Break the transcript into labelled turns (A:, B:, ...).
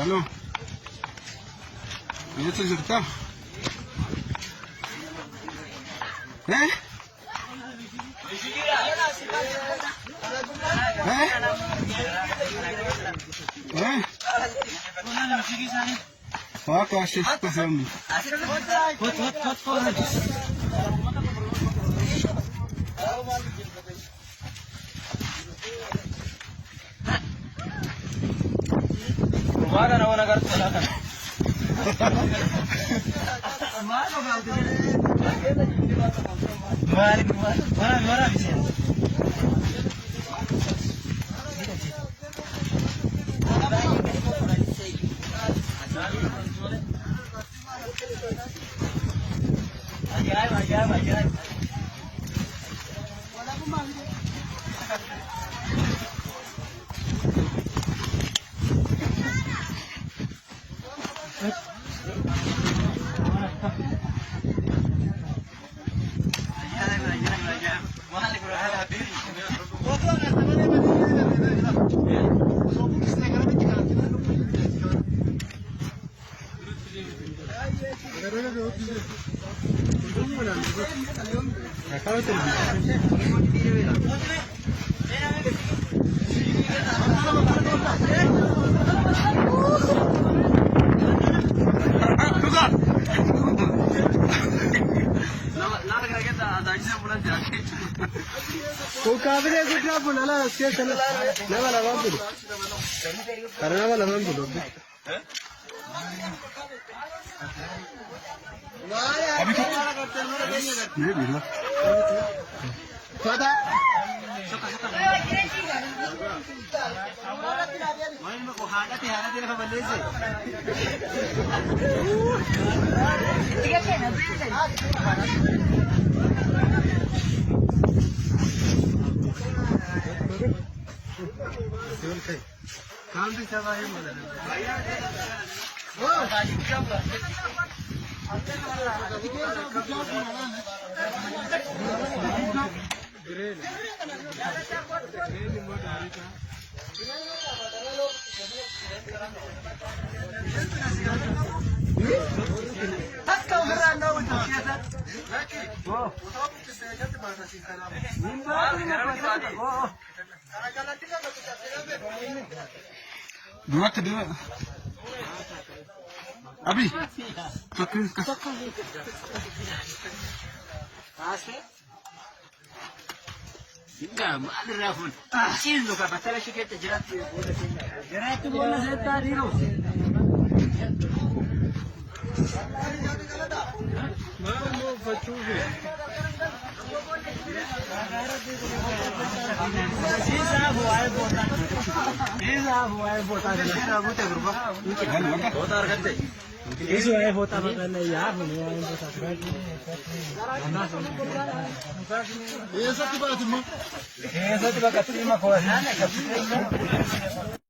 A: Hello. Yes, is it? Eh? What was this for him?
B: Mana nawa nagartala ka? Mara bisa. Ajaib.
A: Dua. Abi.
B: Enggak, ada rafun. Sini lo kata saya kita jerat itu bola saya tadi lo. Mau facuvi. Isa buai bota. Isa bota berapa? Bota argante. Isso é votar para na IA, não é votar para Essa tipo de uma coisa, né?